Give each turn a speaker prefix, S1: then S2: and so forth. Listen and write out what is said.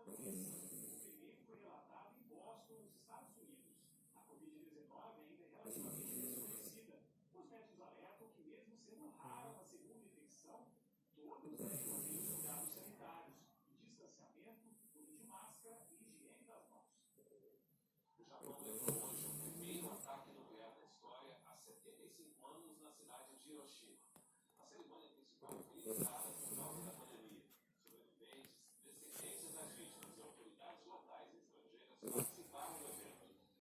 S1: O primeiro foi relatado em Boston, nos Estados Unidos. A Covid-19 ainda é relativamente desconhecida. Os médicos alertam que, mesmo sendo rara uma segunda infecção, todos devem manter os cuidados sanitários, distanciamento, uso de máscara e higiene das mãos. O Japão levou hoje o primeiro ataque nuclear da história há 75 anos na cidade de Hiroshima.